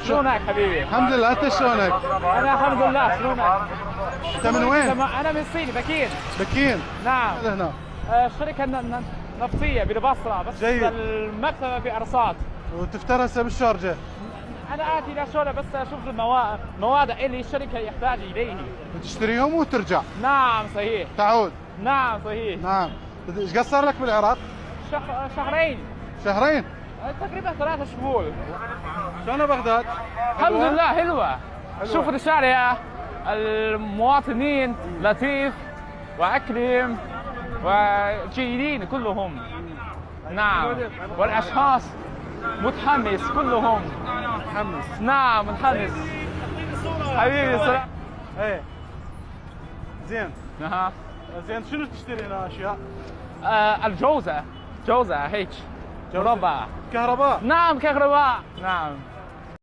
شلونك حبيبي؟ الحمد لله، انت شلونك؟ انا الحمد لله. شلونك؟ انت من وين؟ انا من الصين، بكين. بكين. نعم. هنا الشركه نفطيه بالبصره، بس جيد. المكتبه في ارصاد. وتفتر هسه بالشارجه. انا اتي لشغله بس اشوف المواد اللي الشركه يحتاج اليه. تشتريهم وترجع. نعم صحيح. تعود. نعم صحيح. نعم. ايش قد صار لك بالعراق؟ شهرين. شهرين؟ تقريبا 3 شهور. شلون بغداد؟ الحمد لله حلوة. شوف الشارع، المواطنين لطيف وأكرم وجيدين كلهم. نعم. والأشخاص متحمس كلهم. متحمس. نعم متحمس. حبيبي سلام. ايه زين. اها. زين شنو تشتري هنا اشياء؟ الجوزة هيك. مربى. كهرباء. نعم كهرباء. نعم.